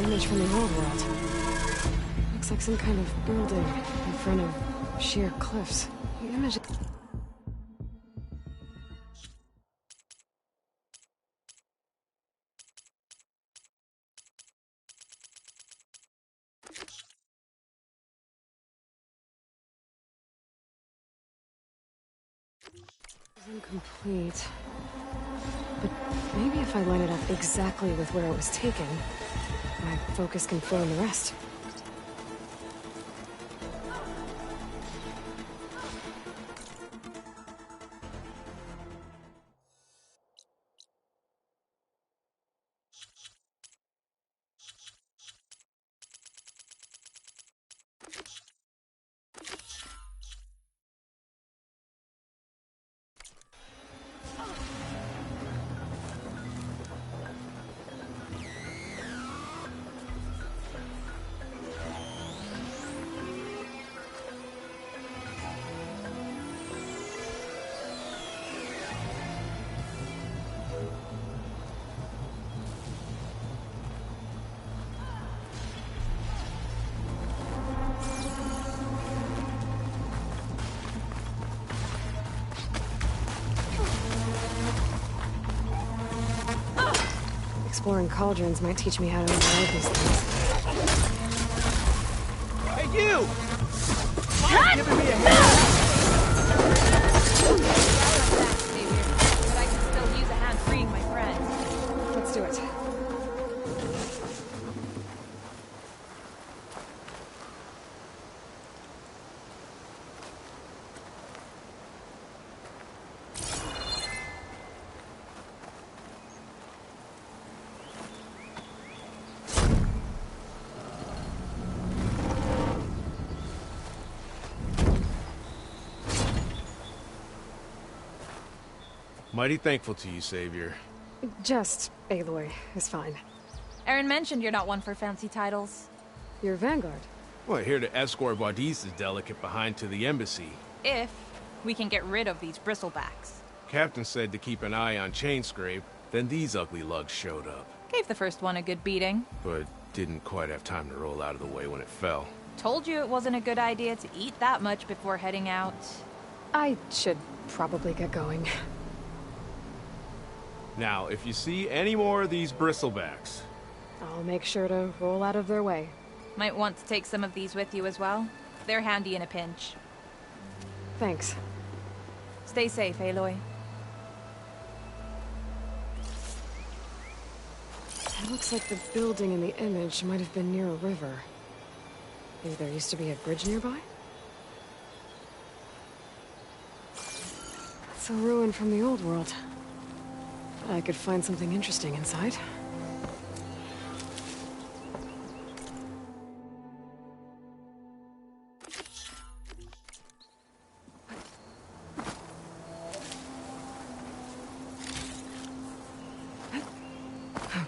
image from the old world. Looks like some kind of building in front of sheer cliffs. The image is incomplete. But maybe if I line it up exactly with where it was taken, my focus can fill in the rest. Exploring cauldrons might teach me how to avoid these things. Hey, you! Mind giving me a hand? But I can still use a hand freeing my friend. Let's do it. Mighty thankful to you, Savior. Just Aloy is fine. Aaron mentioned you're not one for fancy titles. You're Vanguard. Well, here to escort Wadis's delicate behind to the embassy. If we can get rid of these bristlebacks. Captain said to keep an eye on Chainscrape, then these ugly lugs showed up. Gave the first one a good beating. But didn't quite have time to roll out of the way when it fell. Told you it wasn't a good idea to eat that much before heading out. I should probably get going. Now, if you see any more of these bristlebacks... I'll make sure to roll out of their way. Might want to take some of these with you as well. They're handy in a pinch. Thanks. Stay safe, Aloy. It looks like the building in the image might have been near a river. Maybe there used to be a bridge nearby? It's a ruin from the old world. I could find something interesting inside.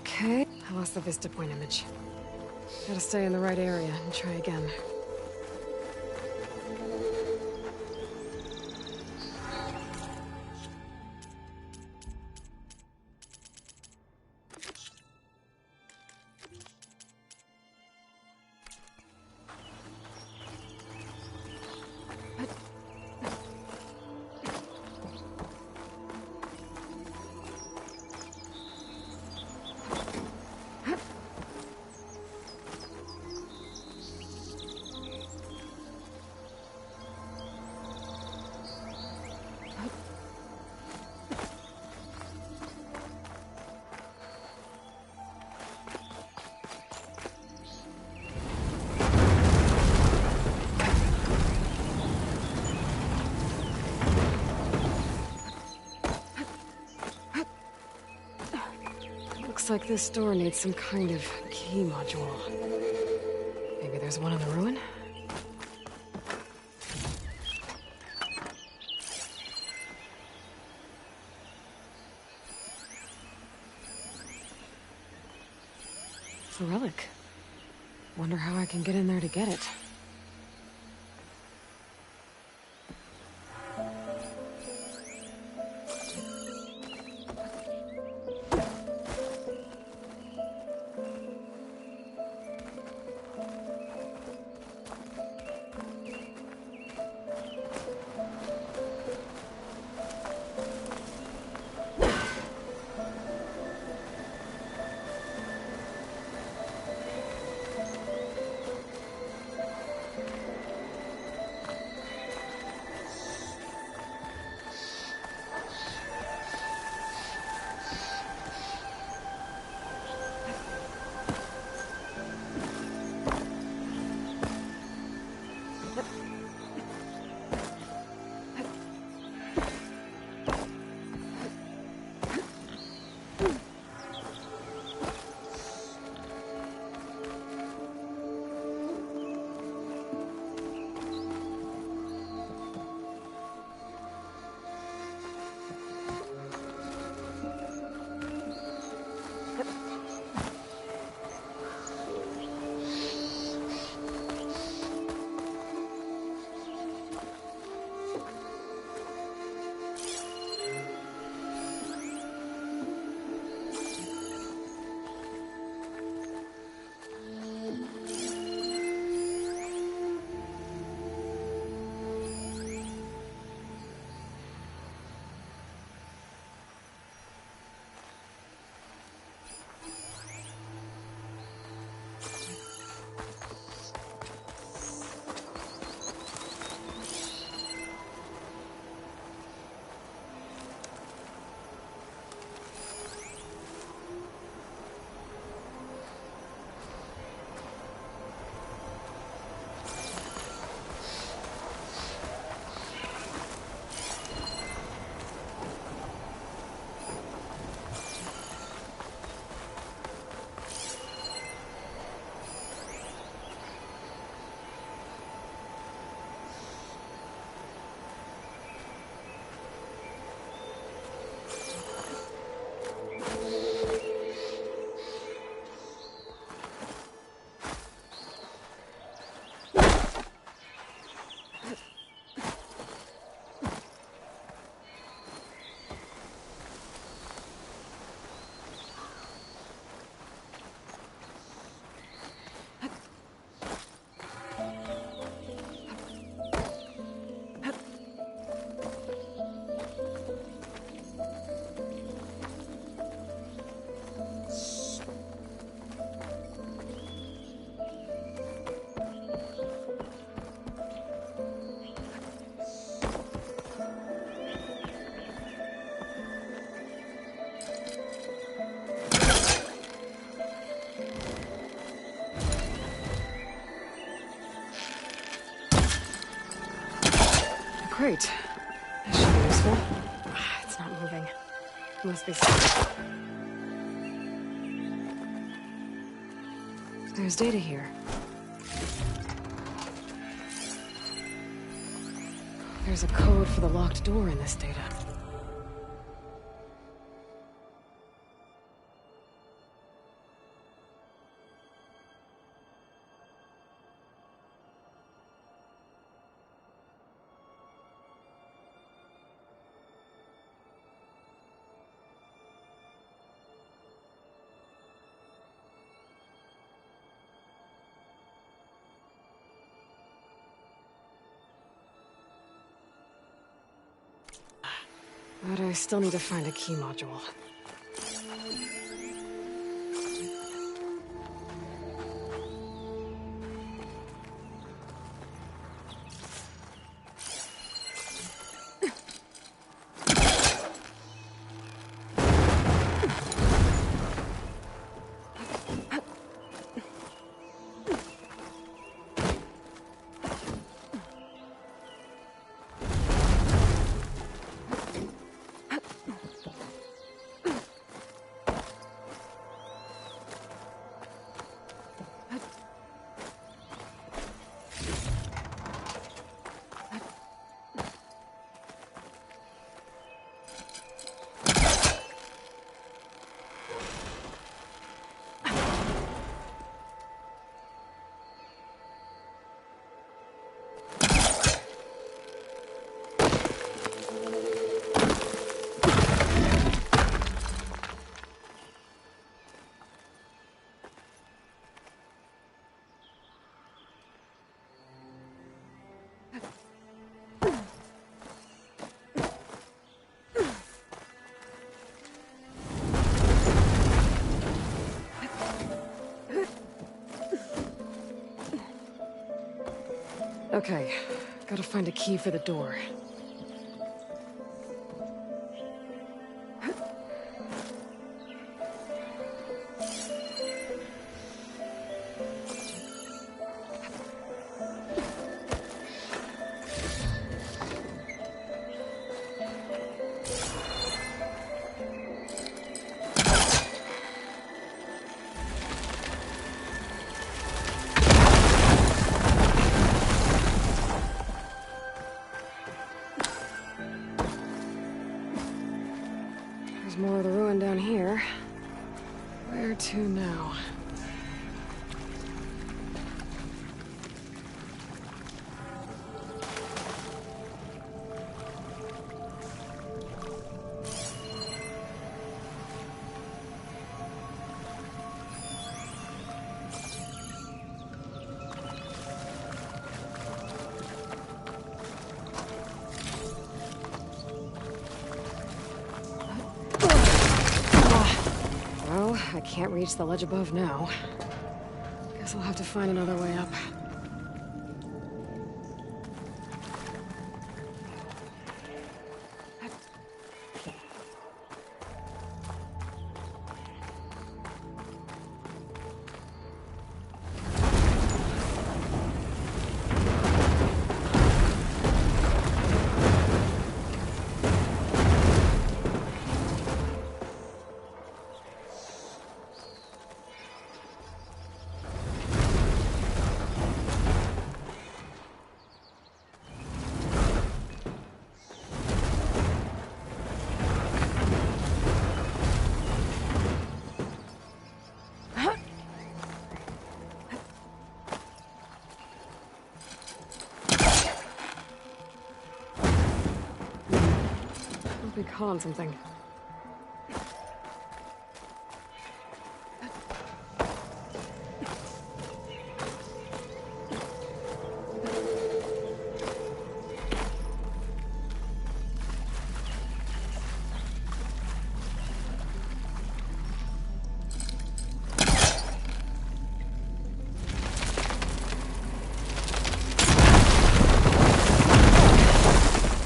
Okay, I lost the Vista Point image. Gotta stay in the right area and try again. Looks like this door needs some kind of key module. Maybe there's one in the ruin? It's a relic. Wonder how I can get in there to get it. Great. That should be useful. It's not moving. Must be stuck. There's data here. There's a code for the locked door in this data. But I still need to find a key module. Okay, gotta find a key for the door. more of the ruin down here. Where to now? Well, I can't reach the ledge above now. Guess I'll have to find another way up. I'll be calling something.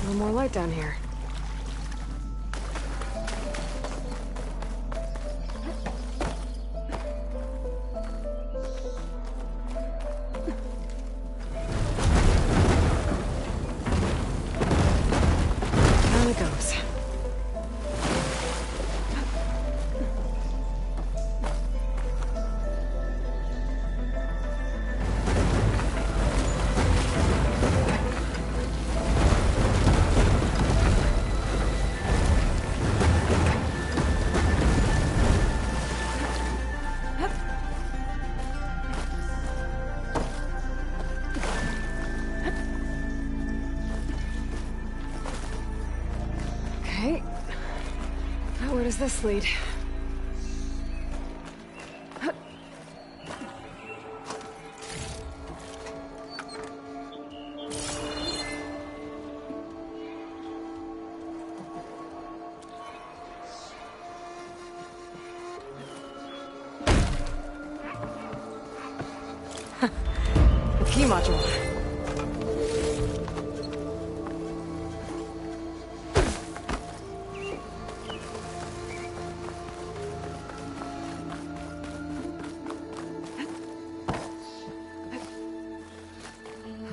No more light down here. Down it goes. Okay. Now where does this lead? The key module.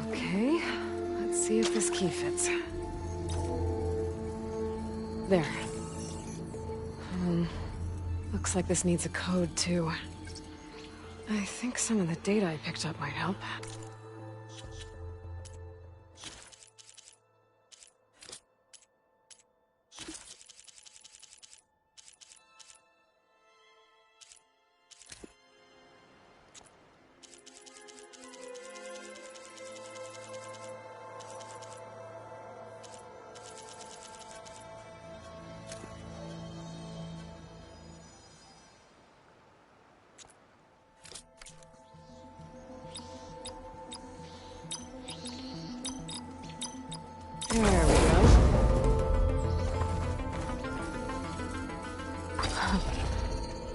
Okay, let's see if this key fits. There. Looks like this needs a code too. I think some of the data I picked up might help. There we go.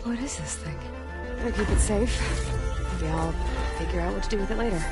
What is this thing? Better keep it safe. Maybe I'll figure out what to do with it later.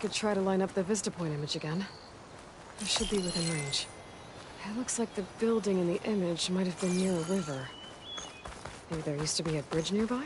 could try to line up the Vista Point image again. I should be within range. It looks like the building in the image might have been near a river. Maybe there used to be a bridge nearby?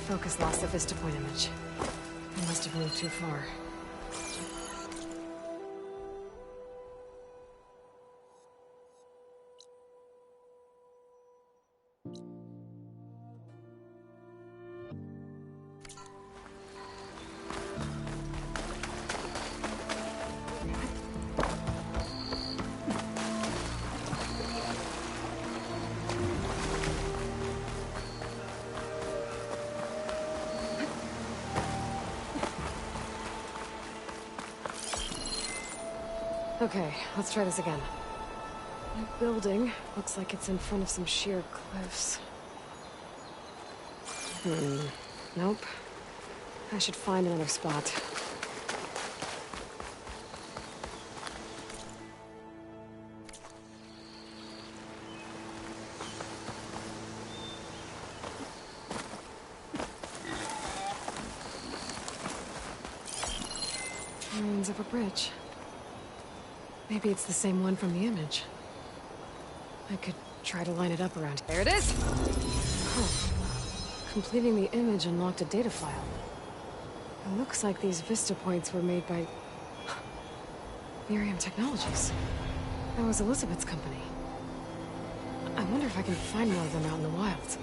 Focus lost the Vista Point image. I must have moved too far. Okay, let's try this again. That building looks like it's in front of some sheer cliffs. Nope. I should find another spot. Ruins of a bridge. Maybe it's the same one from the image. I could try to line it up around. There it is! Huh. Completing the image unlocked a data file. It looks like these Vista Points were made by... Miriam Technologies. That was Elizabeth's company. I wonder if I can find one of them out in the wild.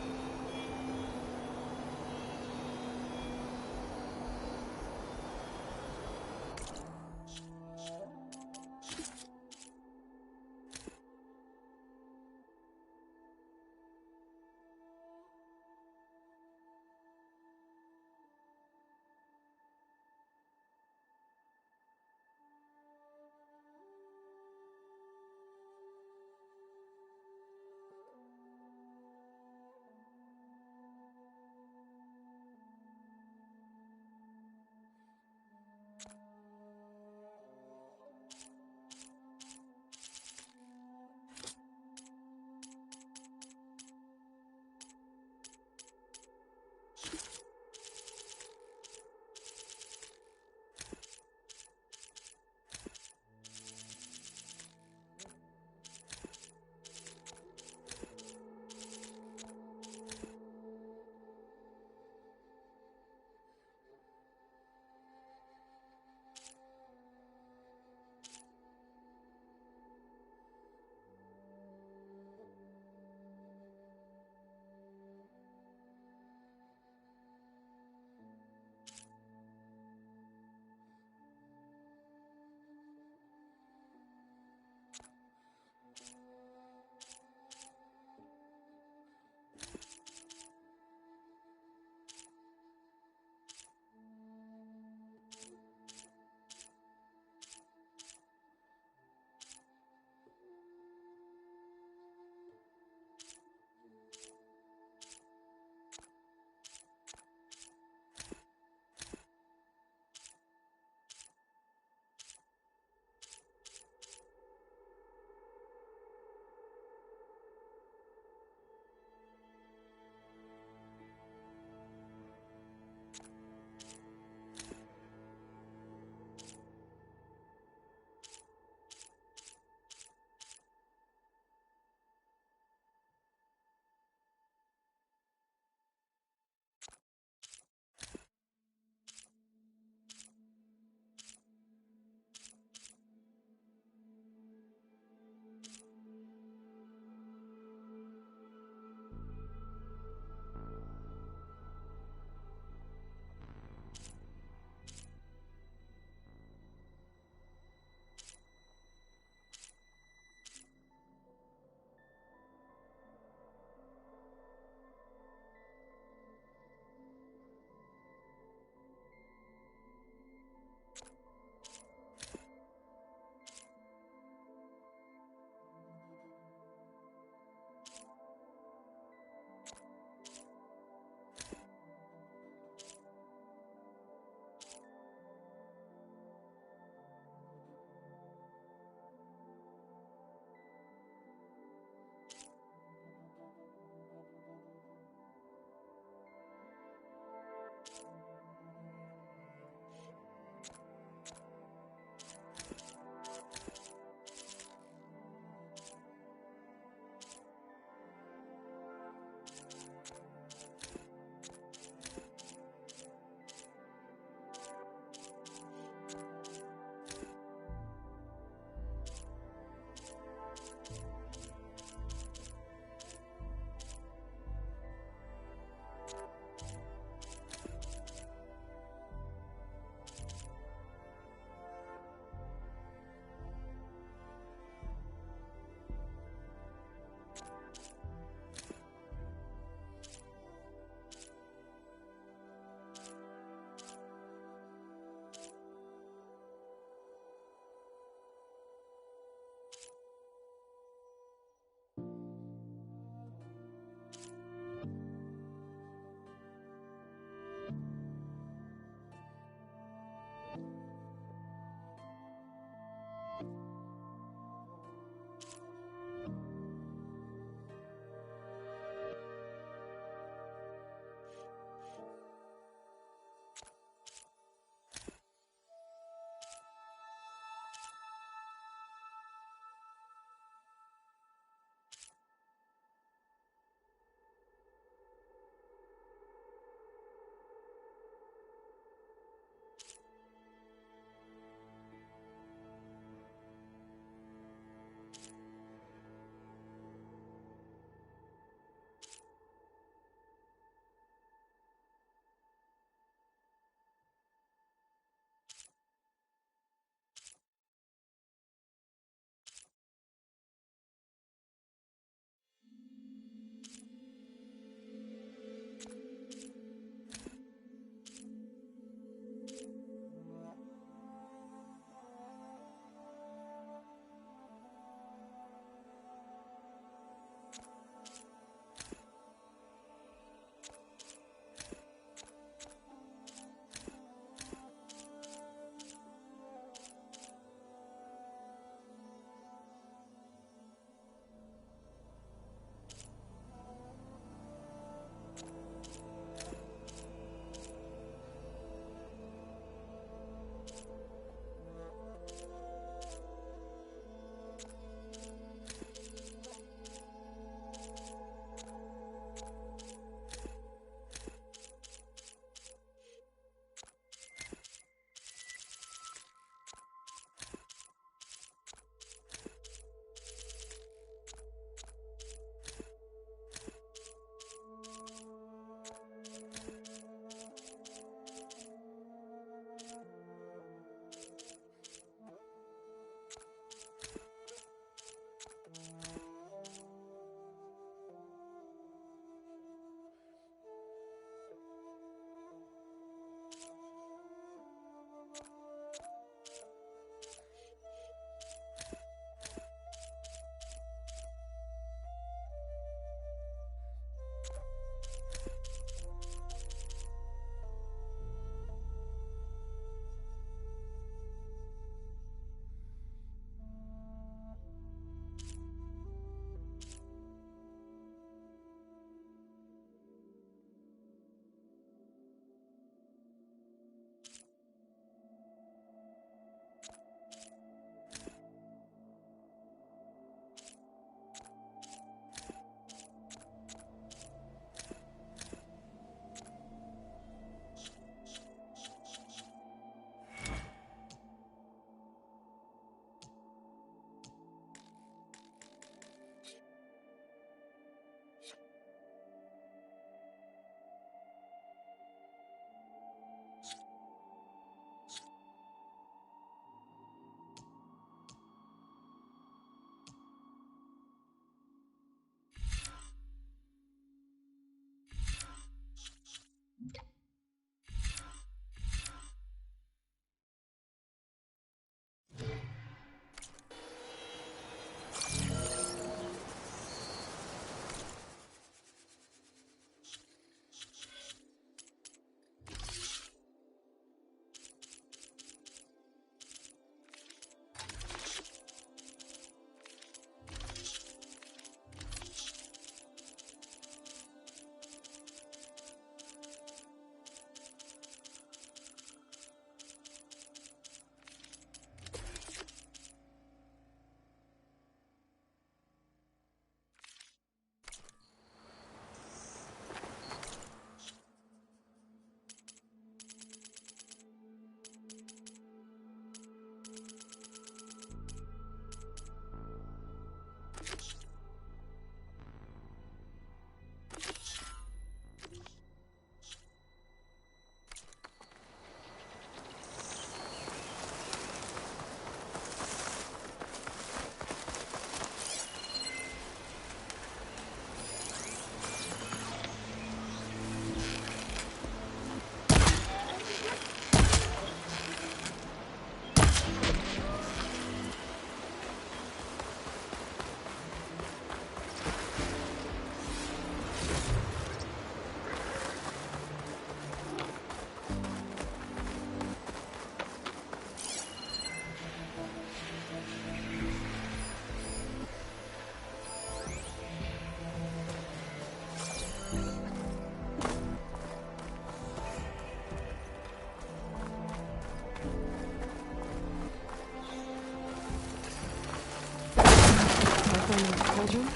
experimental cauldron.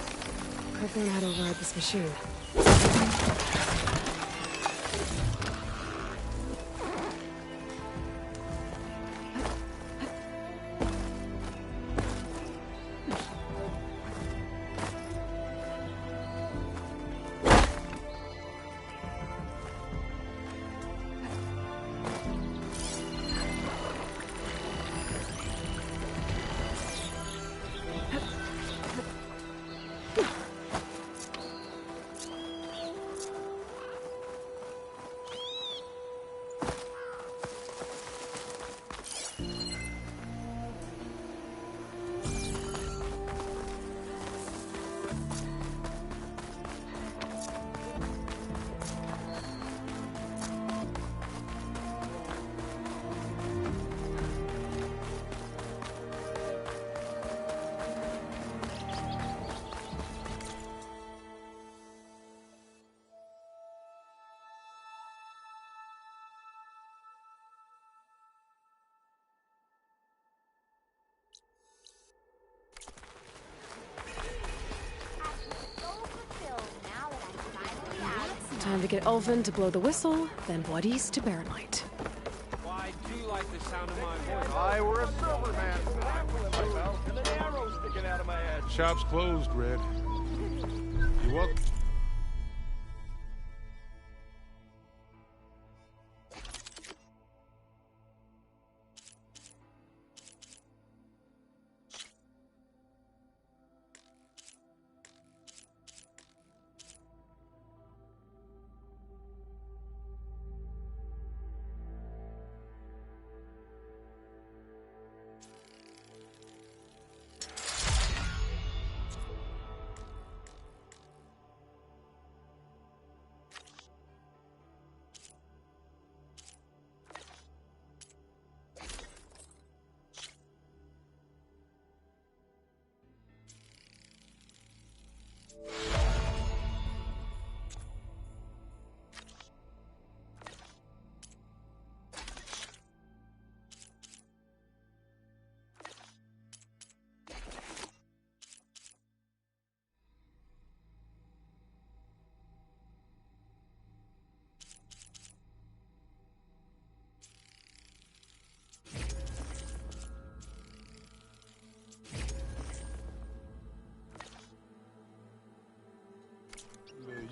I've learned how to override this machine. Time to get Ulvund to blow the whistle, then Wadis to Baronlight. Well, I do like the sound of my voice. I were a silver man. And an arrow sticking out of my head. Shop's closed, Red. You welcome.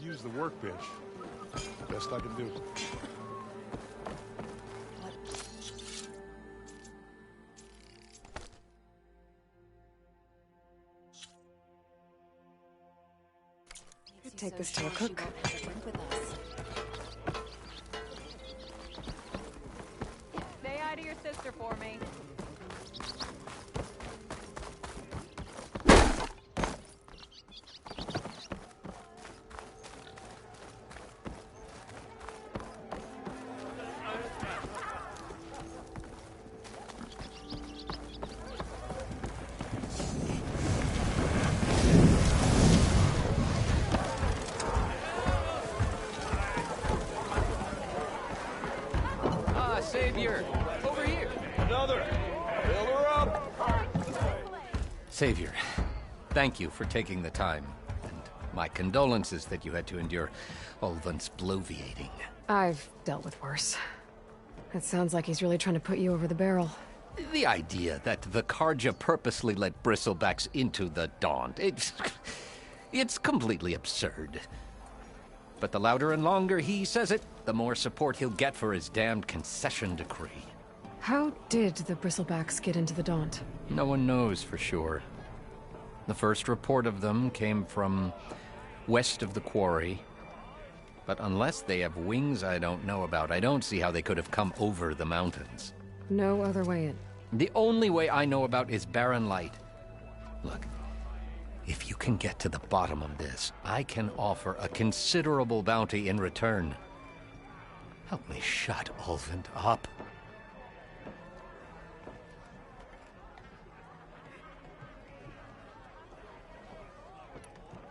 Use the workbench. Best I can do. Could take this to a cook. Say hi to your sister for me. Savior, over here. Another. Fill her up. Savior, thank you for taking the time. And my condolences that you had to endure Ulvund's bloviating. I've dealt with worse. It sounds like he's really trying to put you over the barrel. The idea that the Carja purposely let bristlebacks into the Daunt, it's completely absurd. But the louder and longer he says it, the more support he'll get for his damned concession decree. How did the Bristlebacks get into the Daunt? No one knows for sure. The first report of them came from west of the quarry. But unless they have wings I don't know about, I don't see how they could have come over the mountains. No other way in. The only way I know about is Baronlight. Look, if you can get to the bottom of this, I can offer a considerable bounty in return. Help me shut Ulvund up.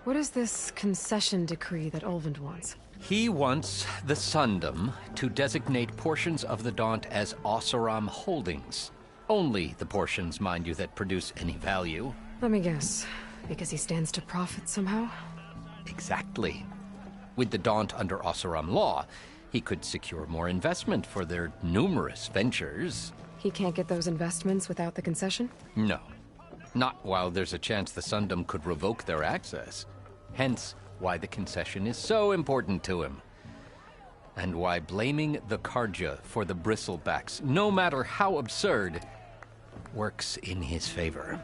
What is this concession decree that Ulvund wants? He wants the Sundom to designate portions of the Daunt as Oseram holdings. Only the portions, mind you, that produce any value. Let me guess. Because he stands to profit somehow? Exactly. With the Daunt under Oseram law, he could secure more investment for their numerous ventures. He can't get those investments without the concession? No. Not while there's a chance the Sundom could revoke their access. Hence, why the concession is so important to him. And why blaming the Carja for the Bristlebacks, no matter how absurd, works in his favor.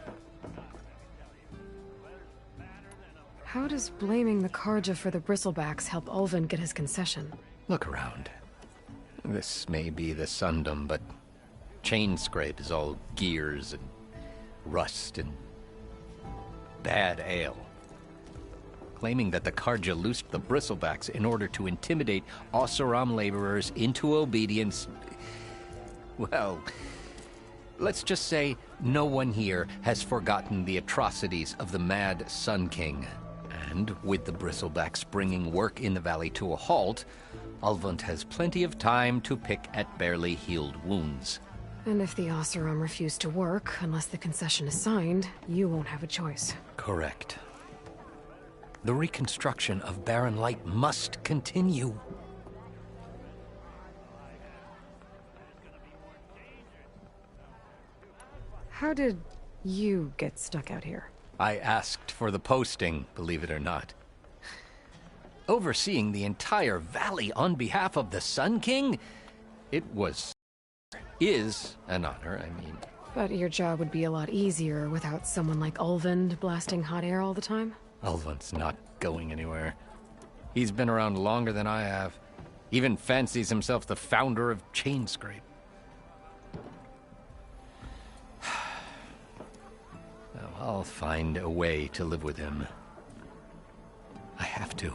How does blaming the Carja for the Bristlebacks help Ulvund get his concession? Look around. This may be the Sundom, but Chainscrape is all gears and rust and bad ale. Claiming that the Carja loosed the Bristlebacks in order to intimidate Oseram laborers into obedience. Well, let's just say no one here has forgotten the atrocities of the Mad Sun King. And with the Bristlebacks bringing work in the valley to a halt, Ulvund has plenty of time to pick at barely healed wounds. And if the Oseram refuse to work, unless the concession is signed, you won't have a choice. Correct. The reconstruction of Barren Light must continue. How did you get stuck out here? I asked for the posting, believe it or not. Overseeing the entire valley on behalf of the Sun King? It is an honor, I mean. But your job would be a lot easier without someone like Ulvund blasting hot air all the time? Ulvund's not going anywhere. He's been around longer than I have. Even fancies himself the founder of Chainscrape. Well, I'll find a way to live with him. I have to.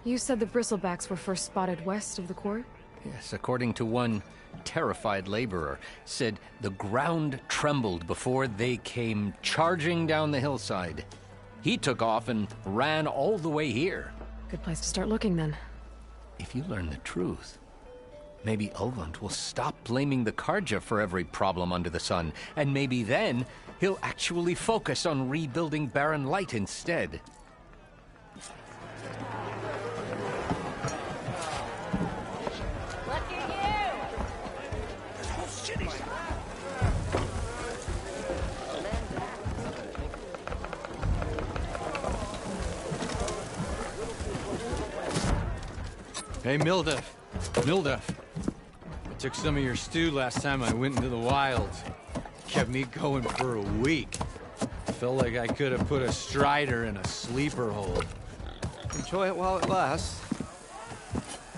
You said the Bristlebacks were first spotted west of the quarry? Yes, according to one terrified laborer, said the ground trembled before they came charging down the hillside. He took off and ran all the way here. Good place to start looking, then. If you learn the truth, maybe Ulvund will stop blaming the Carja for every problem under the sun, and maybe then he'll actually focus on rebuilding Barren Light instead. Hey, Mildef. Mildef. I took some of your stew last time I went into the wilds. Kept me going for a week. Felt like I could have put a strider in a sleeper hold. Enjoy it while it lasts.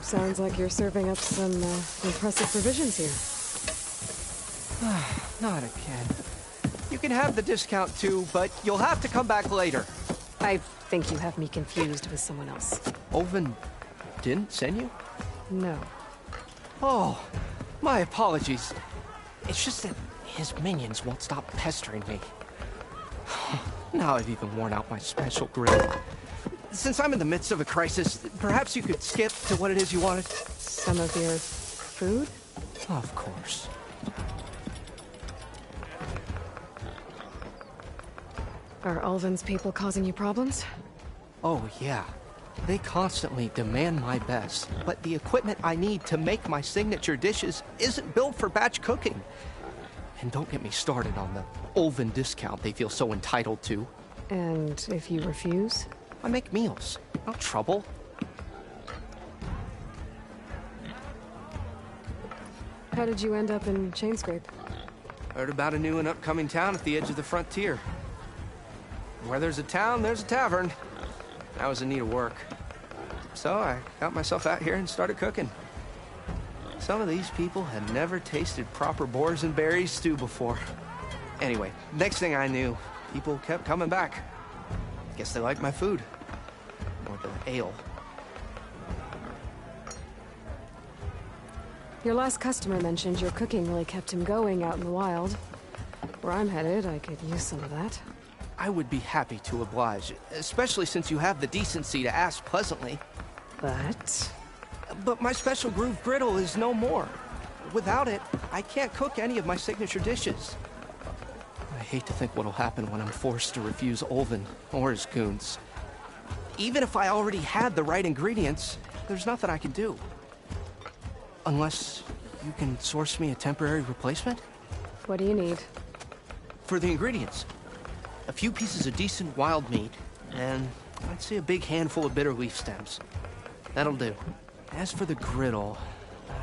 Sounds like you're serving up some impressive provisions here. Not again. You can have the discount too, but you'll have to come back later. I think you have me confused with someone else. Ulvund didn't send you? No. Oh, my apologies. It's just that his minions won't stop pestering me. Now I've even worn out my special grill. Since I'm in the midst of a crisis, perhaps you could skip to what it is you wanted? Some of your food? Of course. Are Ulvund's people causing you problems? Oh, yeah. They constantly demand my best, but the equipment I need to make my signature dishes isn't built for batch cooking. And don't get me started on the Ulvund discount they feel so entitled to. And if you refuse? I make meals, no trouble. How did you end up in Chainscrape? Heard about a new and upcoming town at the edge of the frontier. Where there's a town, there's a tavern. I was in need of work. So I got myself out here and started cooking. Some of these people had never tasted proper boars and berries stew before. Anyway, next thing I knew, people kept coming back. Guess they liked my food. Or the ale. Your last customer mentioned your cooking really kept him going out in the wild. Where I'm headed, I could use some of that. I would be happy to oblige, especially since you have the decency to ask pleasantly. But my special groove griddle is no more. Without it, I can't cook any of my signature dishes. I hate to think what'll happen when I'm forced to refuse Olvin or his goons. Even if I already had the right ingredients, there's nothing I can do. Unless you can source me a temporary replacement? What do you need? For the ingredients. A few pieces of decent wild meat, and I'd say a big handful of bitter leaf stems. That'll do. As for the griddle,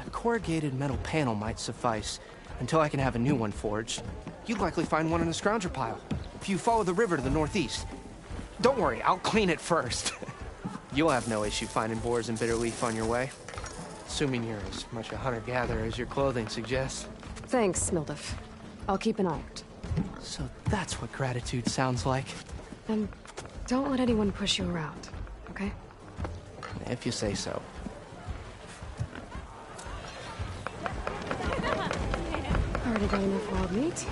a corrugated metal panel might suffice until I can have a new one forged. You'd likely find one in a scrounger pile, if you follow the river to the northeast. Don't worry, I'll clean it first. You'll have no issue finding boars and bitter leaf on your way. Assuming you're as much a hunter-gatherer as your clothing suggests. Thanks, Mildef. I'll keep an eye out. So that's what gratitude sounds like. And don't let anyone push you around, okay? If you say so. Already got enough wild meat?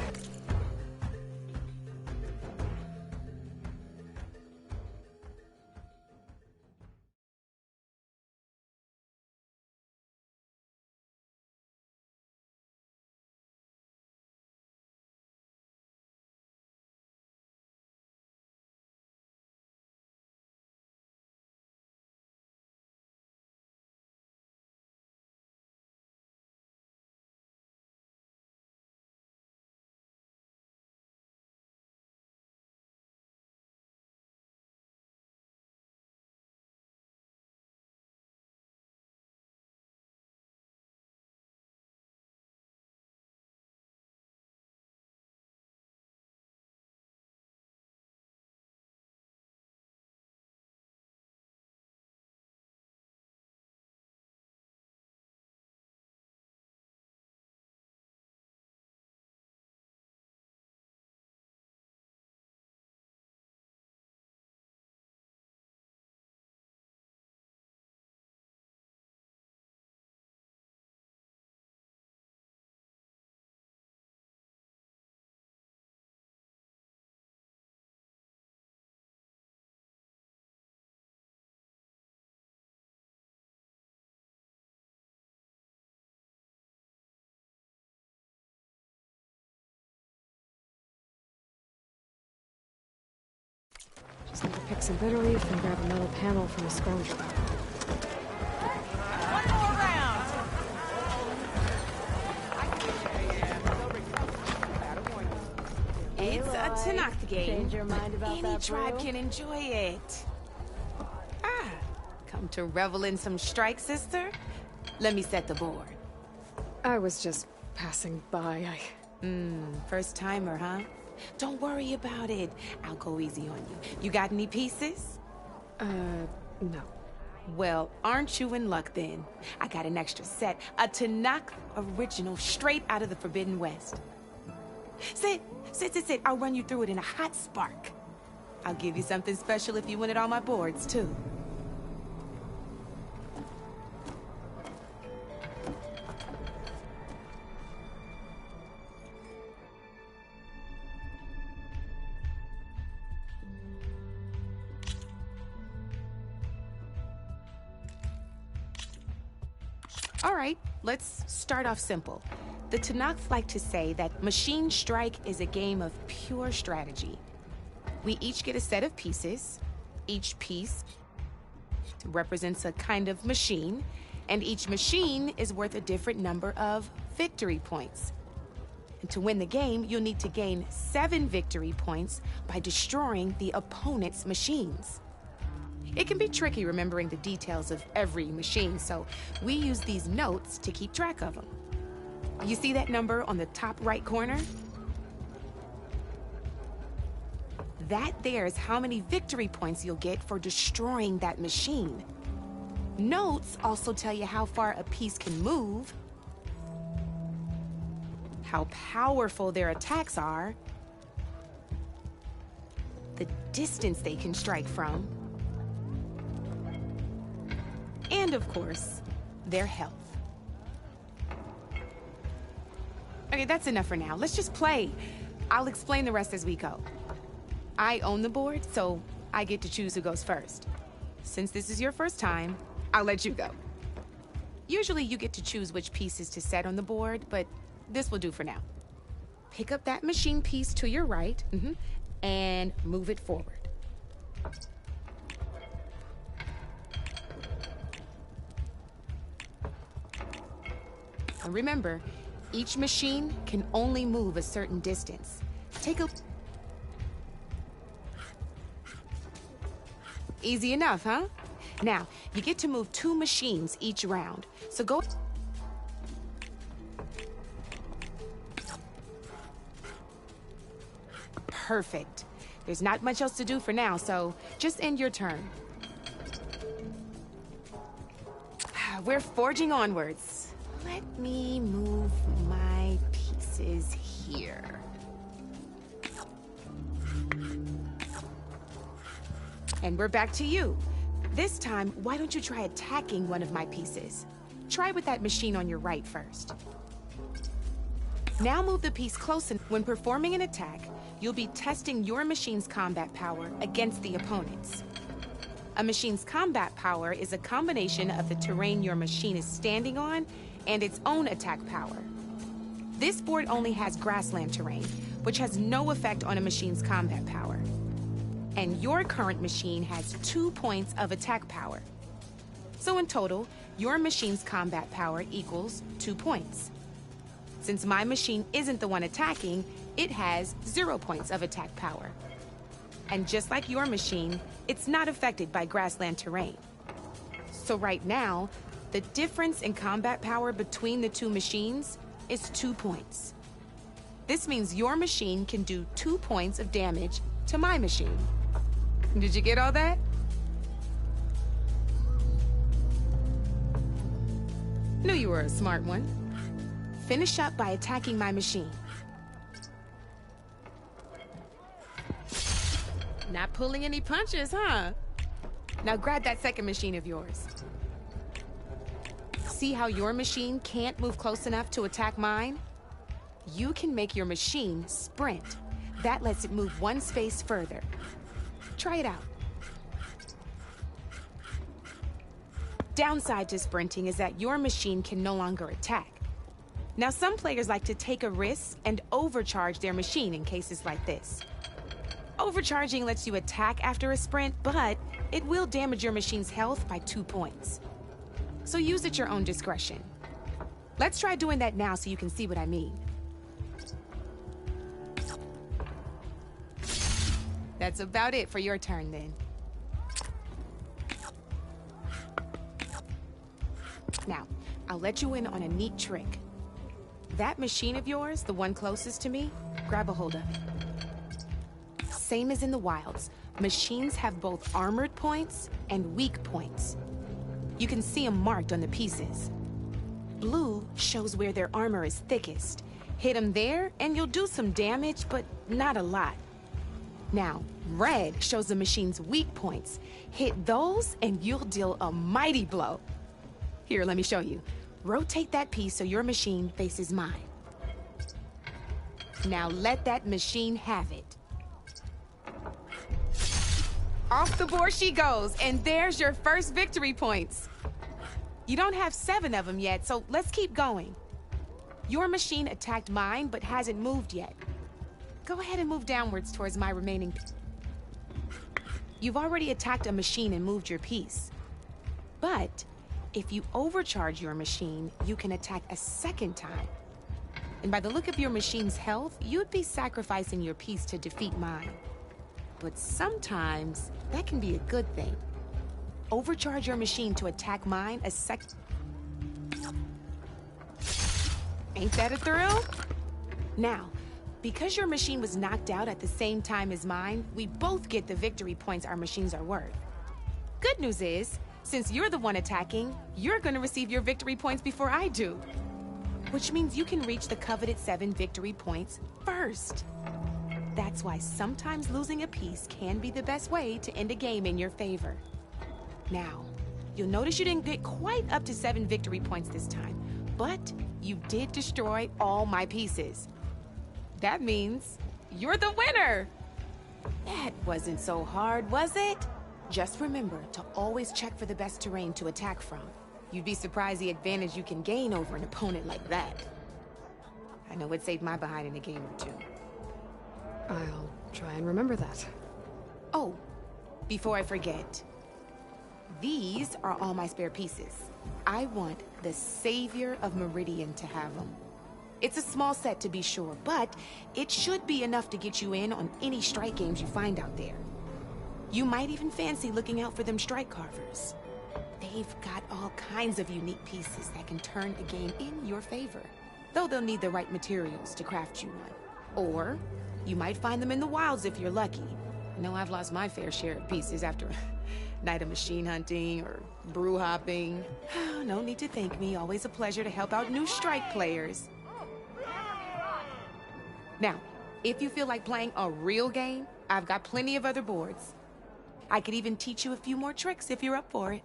Just need to pick some bitter leaf and grab a metal panel from a scrounger. One more round. It's a Tanakh game. Change your mind about Any that tribe brew? can enjoy it. Come to revel in some strike, sister? Let me set the board. I was just passing by. First timer, huh? Don't worry about it. I'll go easy on you. You got any pieces? No. Well, aren't you in luck then? I got an extra set. A Tanakh original straight out of the Forbidden West. Sit. I'll run you through it in a hot spark. I'll give you something special if you win it on my boards, too. All right, let's start off simple. The Tanakh like to say that Machine Strike is a game of pure strategy. We each get a set of pieces. Each piece represents a kind of machine, and each machine is worth a different number of victory points. And to win the game, you'll need to gain 7 victory points by destroying the opponent's machines. It can be tricky remembering the details of every machine, so we use these notes to keep track of them. You see that number on the top right corner? That there is how many victory points you'll get for destroying that machine. Notes also tell you how far a piece can move, how powerful their attacks are, the distance they can strike from, and of course, their health. Okay, that's enough for now. Let's just play. I'll explain the rest as we go. I own the board, so I get to choose who goes first. Since this is your first time, I'll let you go. Usually you get to choose which pieces to set on the board, but this will do for now. pick up that machine piece to your right, and move it forward. And remember, each machine can only move a certain distance. Take a... Easy enough, huh? Now, you get to move 2 machines each round. So go... Perfect. There's not much else to do for now, so just end your turn. We're forging onwards. Let me move my pieces here. And we're back to you. This time, why don't you try attacking one of my pieces? Try with that machine on your right first. Now move the piece close, and when performing an attack, you'll be testing your machine's combat power against the opponent's. A machine's combat power is a combination of the terrain your machine is standing on and its own attack power. This board only has grassland terrain, which has no effect on a machine's combat power. And your current machine has 2 points of attack power. So in total, your machine's combat power equals 2 points. Since my machine isn't the one attacking, it has 0 points of attack power. And just like your machine, it's not affected by grassland terrain. So right now, the difference in combat power between the 2 machines is 2 points. This means your machine can do 2 points of damage to my machine. Did you get all that? Knew you were a smart one. Finish up by attacking my machine. Not pulling any punches, huh? Now grab that second machine of yours. See how your machine can't move close enough to attack mine? You can make your machine sprint. That lets it move 1 space further. Try it out. Downside to sprinting is that your machine can no longer attack. Now, some players like to take a risk and overcharge their machine in cases like this. Overcharging lets you attack after a sprint, but it will damage your machine's health by 2 points. So use at your own discretion. Let's try doing that now so you can see what I mean. That's about it for your turn, then. Now, I'll let you in on a neat trick. That machine of yours, the one closest to me, grab a hold of it. Same as in the wilds, machines have both armored points and weak points. You can see them marked on the pieces. Blue shows where their armor is thickest. Hit them there, and you'll do some damage, but not a lot. Now, red shows the machine's weak points. Hit those, and you'll deal a mighty blow. Here, let me show you. Rotate that piece so your machine faces mine. Now let that machine have it. Off the board she goes, and there's your first victory points. You don't have 7 of them yet, so let's keep going. Your machine attacked mine, but hasn't moved yet. Go ahead and move downwards towards my remaining... You've already attacked a machine and moved your piece. But if you overcharge your machine, you can attack a second time. And by the look of your machine's health, you'd be sacrificing your piece to defeat mine. But sometimes, that can be a good thing. Overcharge your machine to attack mine a second... Ain't that a thrill? Now, because your machine was knocked out at the same time as mine, we both get the victory points our machines are worth. Good news is, since you're the one attacking, you're gonna receive your victory points before I do. Which means you can reach the coveted 7 victory points first. That's why sometimes losing a piece can be the best way to end a game in your favor. Now, you'll notice you didn't get quite up to 7 victory points this time, but you did destroy all my pieces. That means you're the winner! That wasn't so hard, was it? Just remember to always check for the best terrain to attack from. You'd be surprised the advantage you can gain over an opponent like that. I I know it saved my behind in a game or two. I'll try and remember that. Oh, before I forget, these are all my spare pieces. I want the Savior of Meridian to have them. It's a small set to be sure, but it should be enough to get you in on any strike games you find out there. You might even fancy looking out for them strike carvers. They've got all kinds of unique pieces that can turn a game in your favor, though they'll need the right materials to craft you one. Or you might find them in the wilds if you're lucky. I know I've lost my fair share of pieces after a night of machine hunting or brew hopping. No need to thank me. Always a pleasure to help out new strike players. Now, if you feel like playing a real game, I've got plenty of other boards. I could even teach you a few more tricks if you're up for it.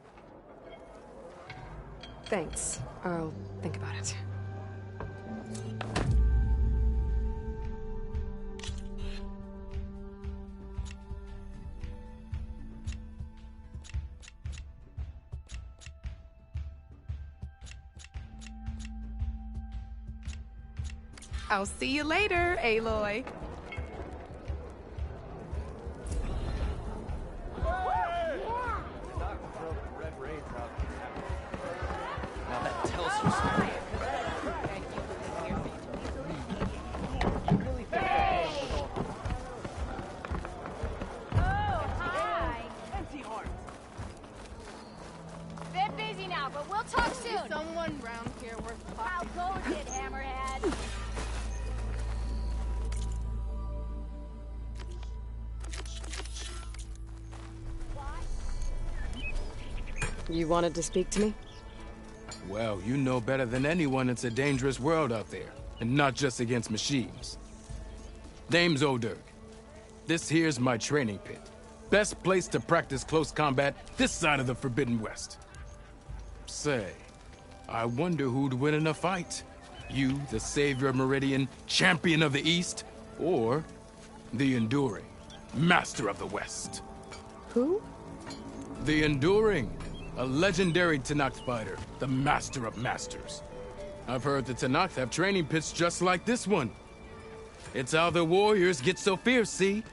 Thanks. I'll think about it. I'll see you later, Aloy. You wanted to speak to me? Well, you know better than anyone it's a dangerous world out there, and not just against machines. Name's O'Dirk. This here's my training pit. Best place to practice close combat this side of the Forbidden West. Say, I wonder who'd win in a fight. You, the Savior of Meridian, Champion of the East, or the Enduring, Master of the West. Who? The Enduring. A legendary Tenakth fighter, the Master of Masters. I've heard the Tenakth have training pits just like this one. It's how the warriors get so fierce, see?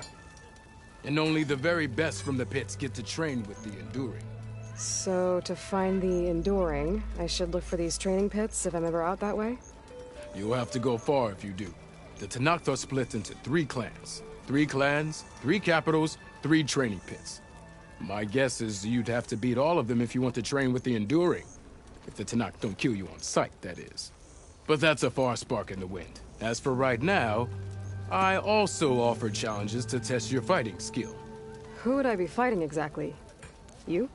And only the very best from the pits get to train with the Enduring. So, to find the Enduring, I should look for these training pits if I'm ever out that way? You'll have to go far if you do. The Tenakth are split into 3 clans. 3 clans, 3 capitals, 3 training pits. My guess is you'd have to beat all of them if you want to train with the Enduring. If the Tenakth don't kill you on sight, that is. But that's a far spark in the wind. As for right now, I also offer challenges to test your fighting skill. Who would I be fighting exactly? You?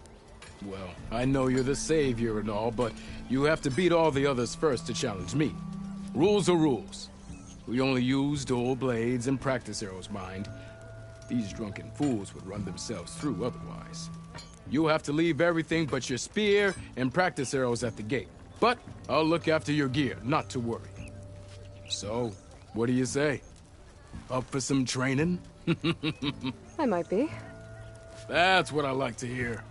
Well, I know you're the Savior and all, but you have to beat all the others first to challenge me. Rules are rules. We only use dual blades and practice arrows, mind. These drunken fools would run themselves through otherwise. You'll have to leave everything but your spear and practice arrows at the gate. But I'll look after your gear, not to worry. So, what do you say? Up for some training? I might be. That's what I like to hear.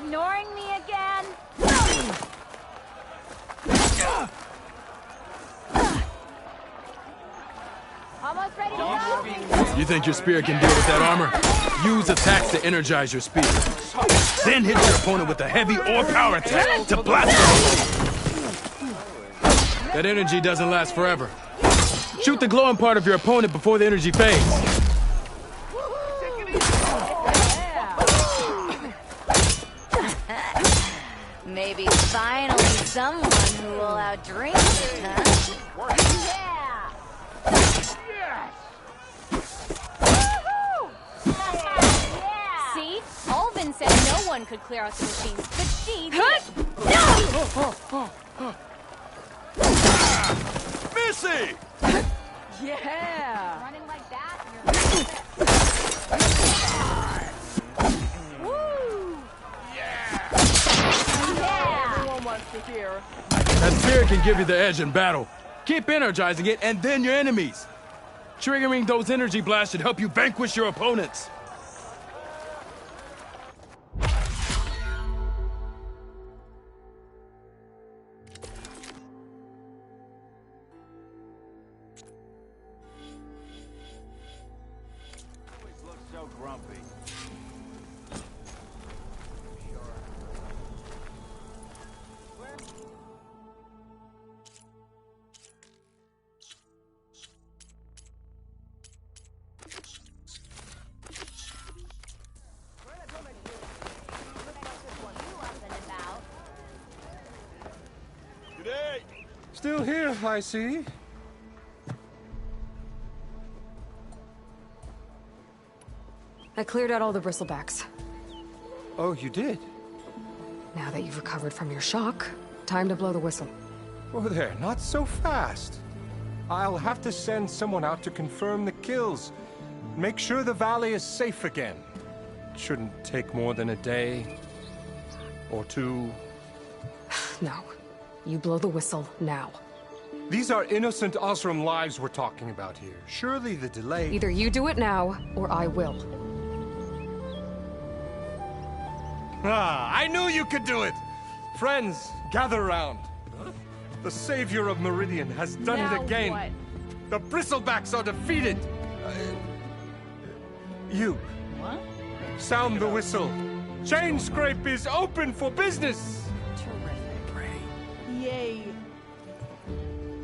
Ignoring me again? Almost ready to go? You think your spear can deal with that armor? Use attacks to energize your spear. Then hit your opponent with a heavy or power attack to blast them. That energy doesn't last forever. Shoot the glowing part of your opponent before the energy fades. Maybe finally someone Who will outdrink you, huh? Yeah! Yeah! See? Alvin said no one could clear out the machines, but she did. Missy! Yeah! Running like that, you're... Woo! Yeah! Everyone wants to hear. That spirit can give you the edge in battle. Keep energizing it, and then your enemies. Triggering those energy blasts should help you vanquish your opponents. Still here, I see. I cleared out all the bristlebacks. Oh, you did? Now that you've recovered from your shock, time to blow the whistle. Oh, there, not so fast. I'll have to send someone out to confirm the kills. Make sure the valley is safe again. Shouldn't take more than a day. Or two. No. You blow the whistle now. These are innocent Osram lives we're talking about here. Surely the delay... Either you do it now, or I will. Ah, I knew you could do it! Friends, gather round. The savior of Meridian has done it again. What? The Bristlebacks are defeated. You. What? Sound the whistle. Chainscrape is open for business. Yay.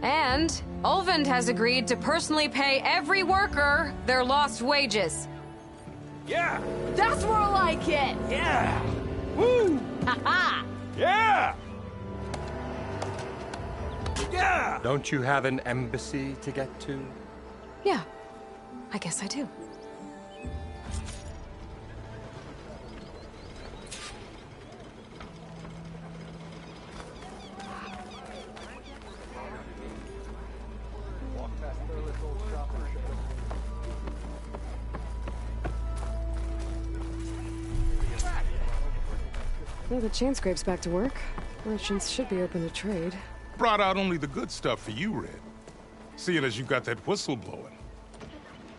And Ulvund has agreed to personally pay every worker their lost wages. Yeah! That's more like it. Yeah! Woo! Ha-ha. Yeah! Yeah! Don't you have an embassy to get to? Yeah, I guess I do. Well, the Chainscrape's back to work. Merchants should be open to trade. Brought out only the good stuff for you, Red. Seeing as you got that whistle blowing.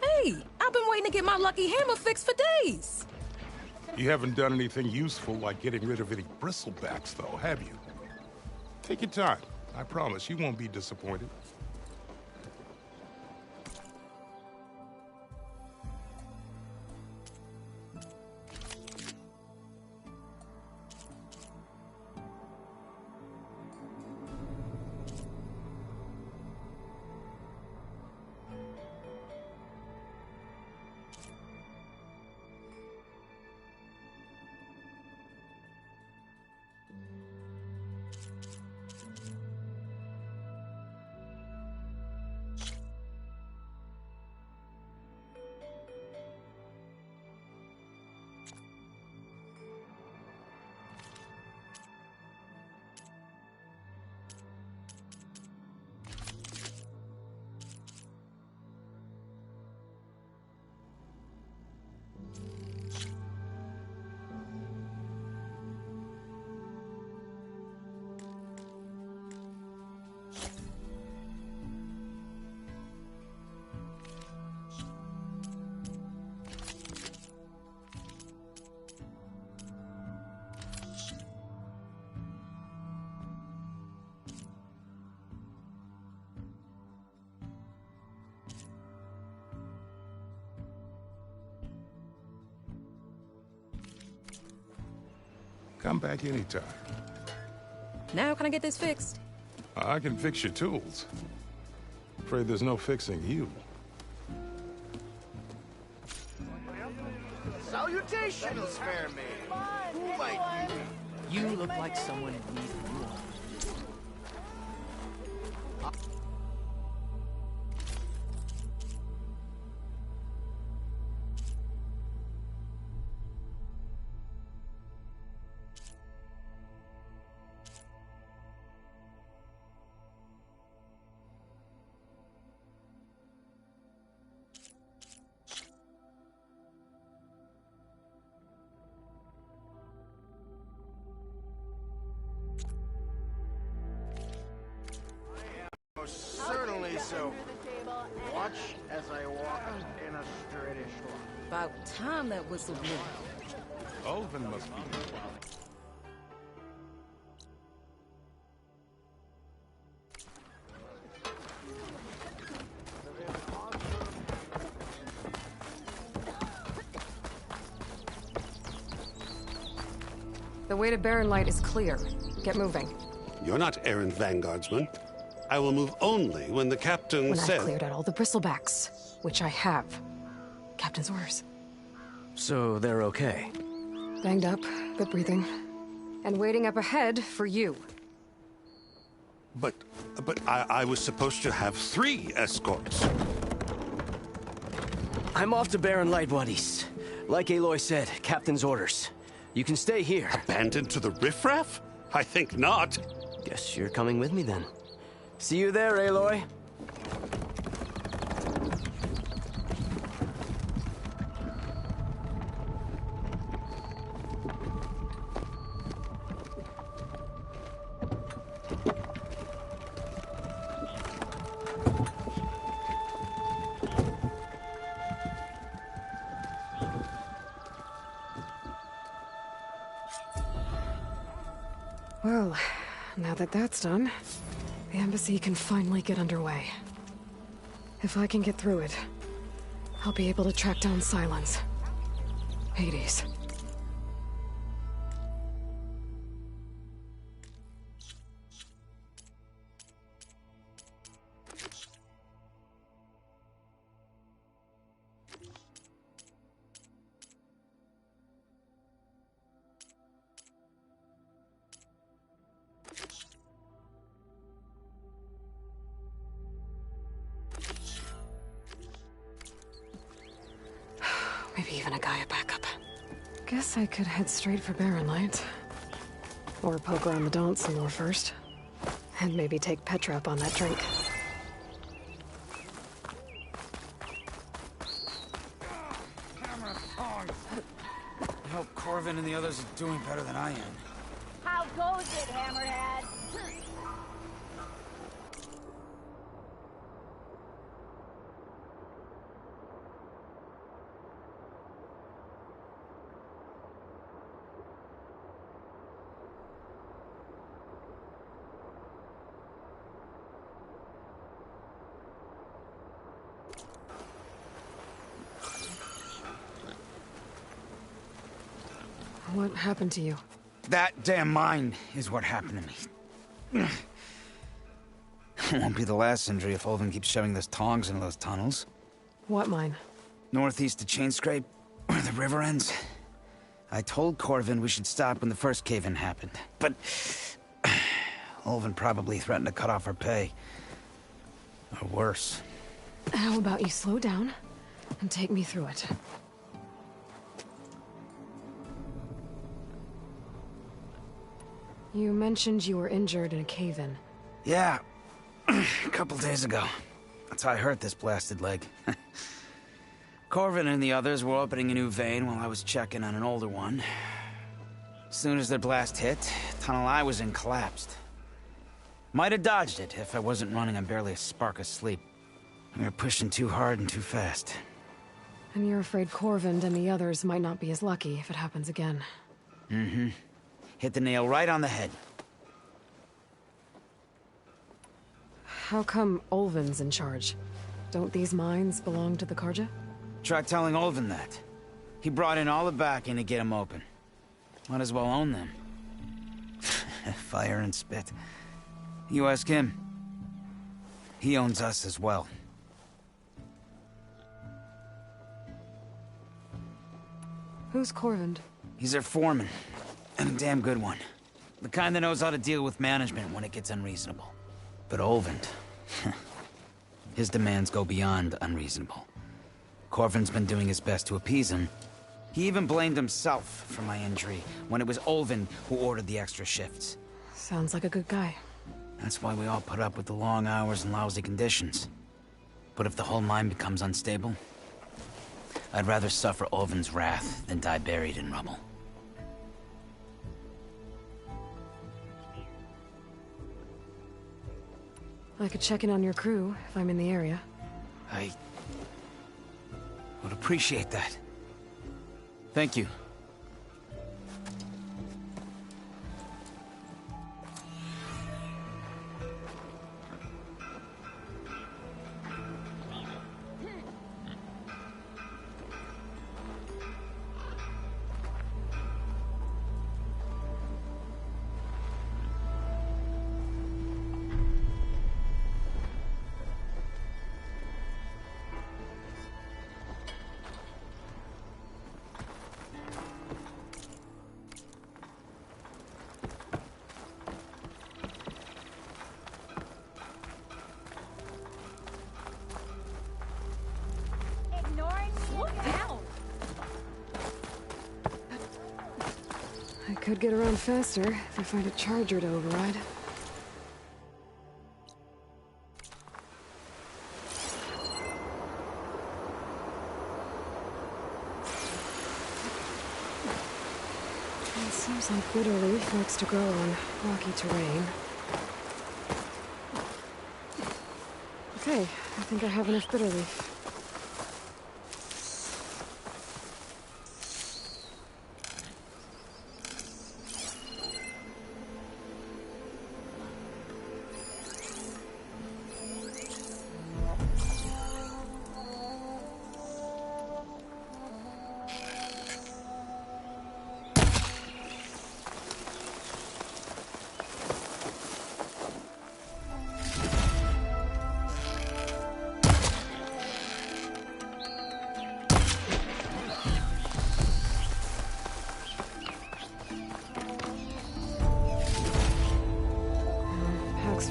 Hey, I've been waiting to get my lucky hammer fixed for days. You haven't done anything useful like getting rid of any bristlebacks, though, have you? Take your time. I promise you won't be disappointed. Come back anytime. Now can I get this fixed? I can fix your tools. Afraid there's no fixing you. Salutations, fair maid. Who might you be? You look like someone we want. Certainly so. Watch as I walk in a straightish line. About time that whistle blew. Ulvin must be. The way to Barren Light is clear. Get moving. You're not errant vanguardsman. I will move only when the captain When says... I've cleared out all the bristlebacks, which I have. Captain's orders. So they're okay? Banged up, but breathing. And waiting up ahead for you. But I was supposed to have 3 escorts. I'm off to Barren Light, buddies. Like Aloy said, Captain's orders. You can stay here. Abandoned to the riffraff? I think not. Guess you're coming with me then. See you there, Aloy. Well, now that that's done, the embassy can finally get underway. If I can get through it, I'll be able to track down Sylens. Hades. Maybe even a Gaia backup. Guess I could head straight for Barren Light. Or poke around the Daunt some more first. And maybe take Petra up on that drink. I hope Corvin and the others are doing better than I am. How goes it, Hammerhead? What happened to you? That damn mine is what happened to me. It won't be the last injury if Ulvin keeps shoving those tongs into those tunnels. What mine? Northeast of Chainscrape, where the river ends. I told Corvin we should stop when the first cave-in happened, but... Ulvin probably threatened to cut off our pay. Or worse. How about you slow down and take me through it? You mentioned you were injured in a cave-in. Yeah, a couple days ago. That's how I hurt this blasted leg. Corvin and the others were opening a new vein while I was checking on an older one. As soon as their blast hit, the tunnel I was in collapsed. Might have dodged it if I wasn't running on barely a spark of sleep. We were pushing too hard and too fast. And you're afraid Corvin and the others might not be as lucky if it happens again. Mm-hmm. Hit the nail right on the head. How come Ulvin's in charge? Don't these mines belong to the Carja? Try telling Ulvin that. He brought in all the backing to get them open. Might as well own them. Fire and spit. You ask him. He owns us as well. Who's Corvin? He's their foreman. And a damn good one. The kind that knows how to deal with management when it gets unreasonable. But Ulvin, His demands go beyond unreasonable. Corvin's been doing his best to appease him. He even blamed himself for my injury when it was Olvin who ordered the extra shifts. Sounds like a good guy. That's why we all put up with the long hours and lousy conditions. But if the whole mine becomes unstable, I'd rather suffer Olvin's wrath than die buried in rubble. I could check in on your crew if I'm in the area. I would appreciate that. Thank you. I could get around faster if I find a charger to override. It seems like Bitterleaf likes to grow on rocky terrain. Okay, I think I have enough Bitterleaf.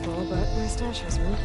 Full, but my stash has one.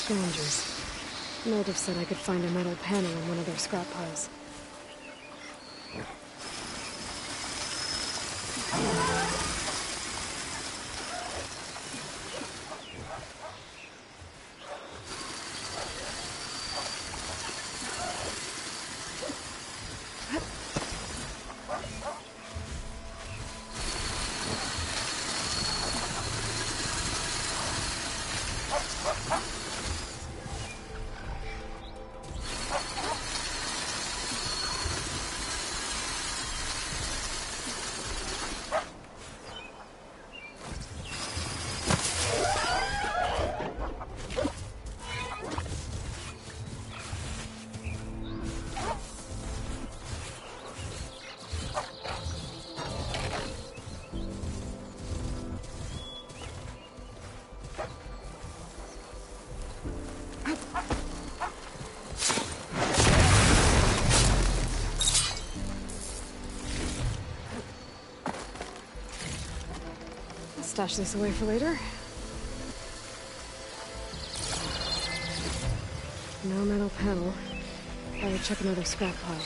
Scavengers. Motive said I could find a metal panel in one of their scrap piles. stash this away for later. No metal panel. I would check another scrap pile.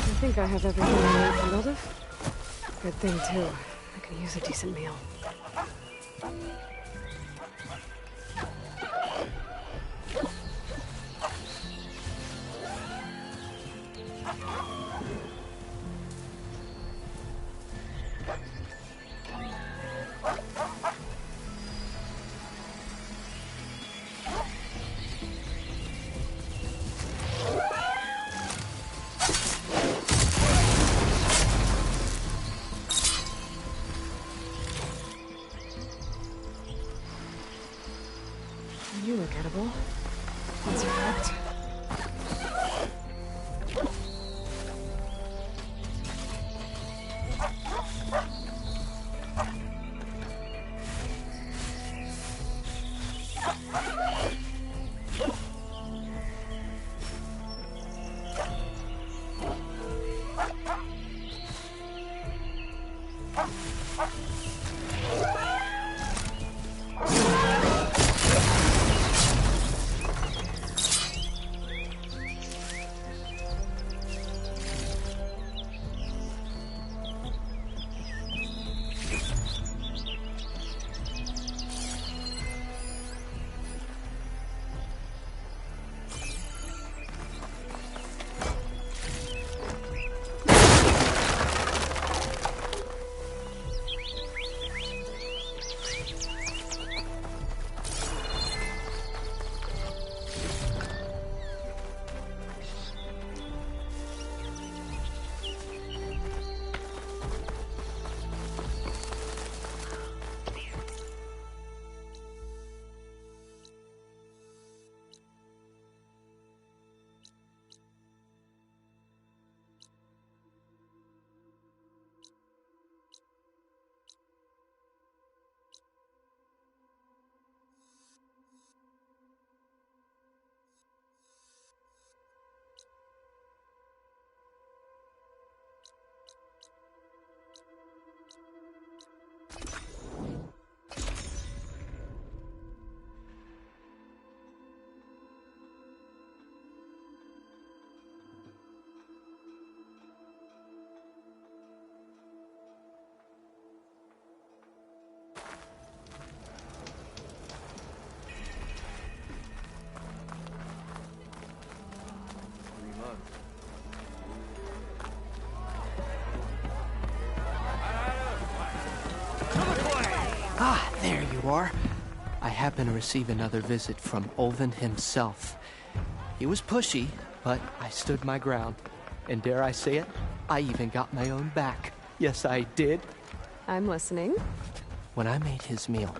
I think I have everything I need for Mildev. Good thing, too. I could use a decent meal. You look edible. What's your effect? I happen to receive another visit from Ulvund himself. He was pushy, but I stood my ground. And dare I say it, I even got my own back. Yes, I did. I'm listening. When I made his meal,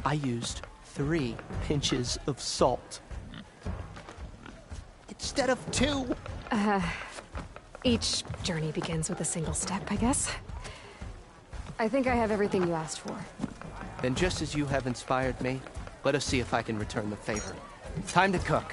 I used 3 pinches of salt. Instead of 2. Each journey begins with a single step, I guess. I think I have everything you asked for. Then just as you have inspired me, let us see if I can return the favor. Time to cook.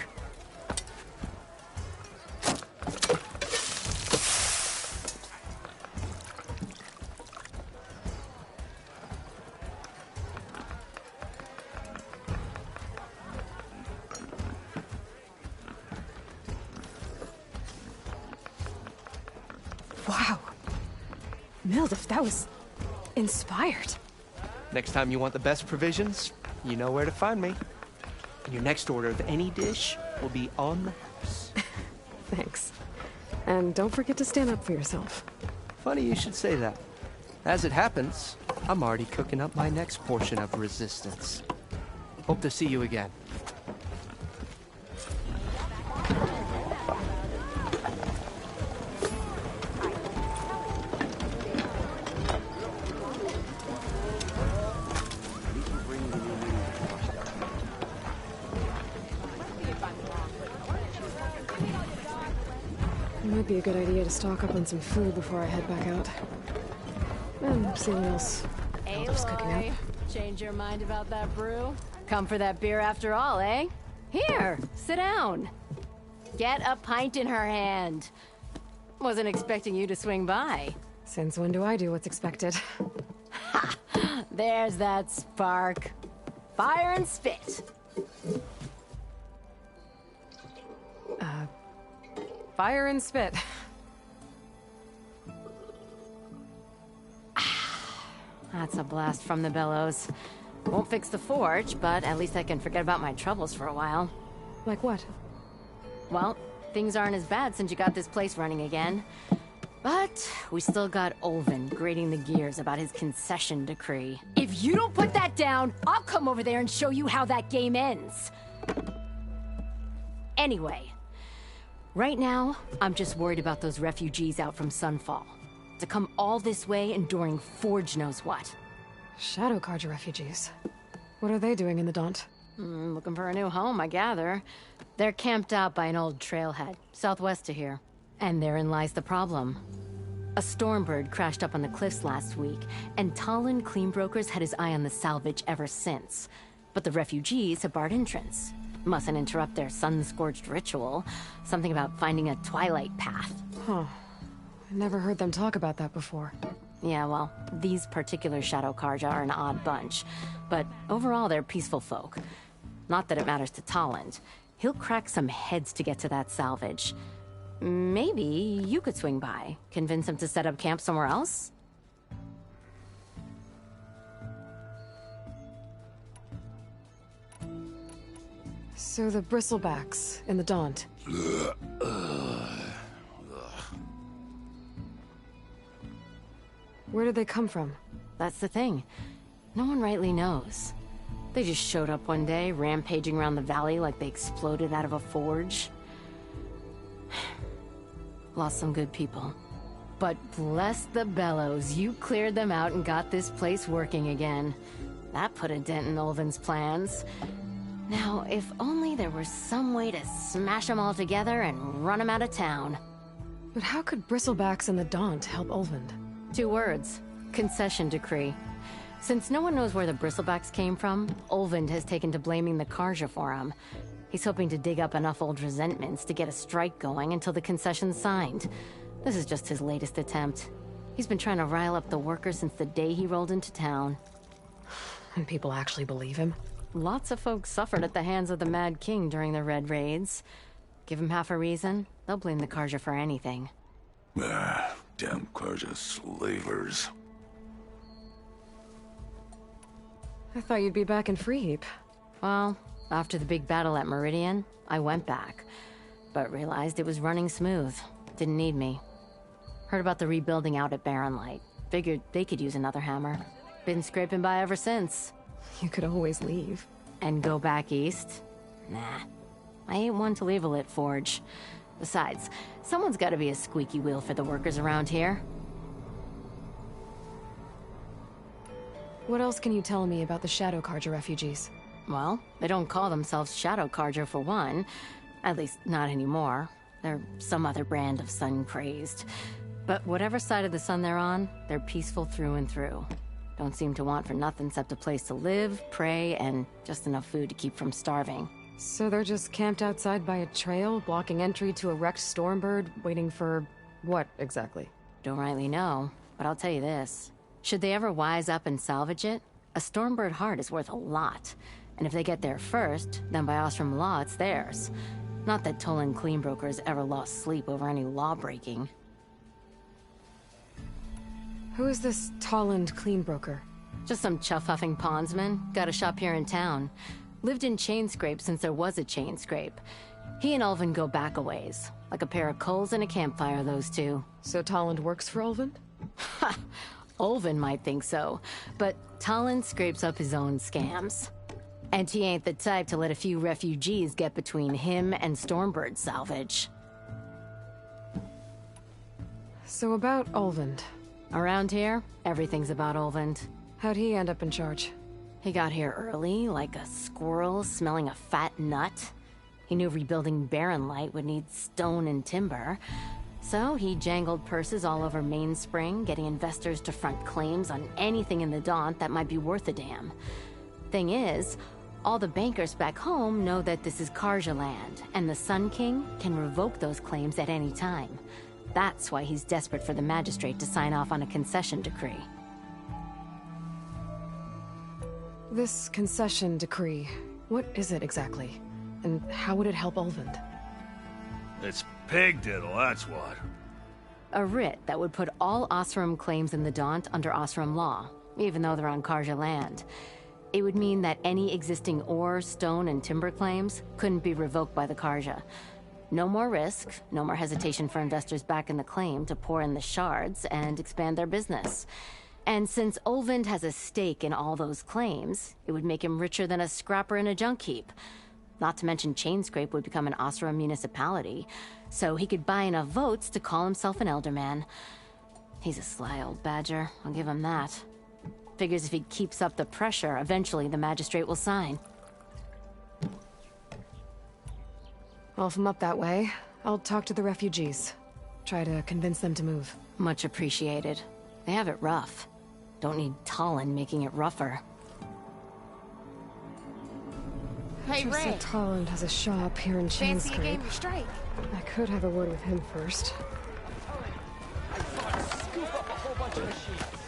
Wow. Mildef, that was inspired. Next time you want the best provisions, you know where to find me. And your next order of any dish will be on the house. Thanks. And don't forget to stand up for yourself. Funny you should say that. As it happens, I'm already cooking up my next portion of resistance. Hope to see you again. It might be a good idea to stock up on some food before I head back out. And see what else Mildef's cooking up. Change your mind about that brew? Come for that beer after all, eh? Here, sit down. Get a pint in her hand. Wasn't expecting you to swing by. Since when do I do what's expected? Ha! There's that spark. Fire and spit. Fire and spit. That's a blast from the bellows. Won't fix the forge, but at least I can forget about my troubles for a while. Like what? Well, things aren't as bad since you got this place running again. But we still got Ulvund grating the gears about his concession decree. If you don't put that down, I'll come over there and show you how that game ends. Anyway, right now, I'm just worried about those refugees out from Sunfall. To come all this way enduring Forge knows what. Shadow Carja refugees. What are they doing in the Daunt? Looking for a new home, I gather. They're camped out by an old trailhead, southwest of here. And therein lies the problem. A Stormbird crashed up on the cliffs last week, and Talon Cleanbrokers had his eye on the salvage ever since. But the refugees have barred entrance. Mustn't interrupt their sun-scorched ritual. Something about finding a twilight path. Huh. I never heard them talk about that before. Yeah, well, these particular Shadow Carja are an odd bunch. But overall, they're peaceful folk. Not that it matters to Talon. He'll crack some heads to get to that salvage. Maybe you could swing by, convince him to set up camp somewhere else? So the Bristlebacks in the Daunt. Where did they come from? That's the thing. No one rightly knows. They just showed up one day, rampaging around the valley like they exploded out of a forge. Lost some good people. But bless the bellows, you cleared them out and got this place working again. That put a dent in Ulvund's plans. Now, if only there was some way to smash them all together and run them out of town. But how could Bristlebacks and the Daunt help Ulvund? 2 words. Concession decree. Since no one knows where the Bristlebacks came from, Ulvund has taken to blaming the Carja for them. He's hoping to dig up enough old resentments to get a strike going until the concession's signed. This is just his latest attempt. He's been trying to rile up the workers since the day he rolled into town. And people actually believe him? Lots of folks suffered at the hands of the Mad King during the Red Raids. Give him half a reason, they'll blame the Carja for anything. Damn Carja slavers. I thought you'd be back in Freeheap. Well, after the big battle at Meridian, I went back. But realized it was running smooth. Didn't need me. Heard about the rebuilding out at Barren Light. Figured they could use another hammer. Been scraping by ever since. You could always leave. And go back east? Nah. I ain't one to leave a lit forge. Besides, someone's gotta be a squeaky wheel for the workers around here. What else can you tell me about the Shadow Carja refugees? Well, they don't call themselves Shadow Carja for one. At least, not anymore. They're some other brand of sun-crazed. But whatever side of the sun they're on, they're peaceful through and through. Don't seem to want for nothing except a place to live, pray, and just enough food to keep from starving. So they're just camped outside by a trail, blocking entry to a wrecked Stormbird, waiting for... what, exactly? Don't rightly know, but I'll tell you this. Should they ever wise up and salvage it, a Stormbird heart is worth a lot. And if they get there first, then by Ostrom law, it's theirs. Not that Toland Cleanbrokers ever lost sleep over any law-breaking. Who is this Toland Cleanbroker? Just some chuff-huffing pondsman. Got a shop here in town. Lived in Chainscrape since there was a Chainscrape. He and Ulvin go back a ways. Like a pair of coals in a campfire, those two. So Toland works for Ulvin? Ha! Ulvin might think so, but Toland scrapes up his own scams. And he ain't the type to let a few refugees get between him and Stormbird salvage. So about Ulvin. Around here, everything's about Ulvin. How'd he end up in charge? He got here early, like a squirrel smelling a fat nut. He knew rebuilding Barren Light would need stone and timber. So he jangled purses all over Mainspring, getting investors to front claims on anything in the Daunt that might be worth a damn. Thing is, all the bankers back home know that this is Carja land, and the Sun King can revoke those claims at any time. That's why he's desperate for the magistrate to sign off on a concession decree. This concession decree, what is it exactly? And how would it help Ulvin? It's pig diddle, that's what. A writ that would put all Osram claims in the Daunt under Osram law, even though they're on Carja land. It would mean that any existing ore, stone, and timber claims couldn't be revoked by the Carja. No more risk, no more hesitation for investors back in the claim to pour in the shards and expand their business. And since Ulvin has a stake in all those claims, it would make him richer than a scrapper in a junk heap. Not to mention Chainscrape would become an Osram municipality, so he could buy enough votes to call himself an Elderman. He's a sly old badger, I'll give him that. Figures if he keeps up the pressure, eventually the magistrate will sign. Well, if I'm up that way, I'll talk to the refugees. Try to convince them to move. Much appreciated. They have it rough. Don't need Toland making it rougher. Hey, Trust Ray. that Toland has a shop here in Fancy a Chainscrape. game of Strike? I could have a word with him first. Scoop up a whole bunch of machines.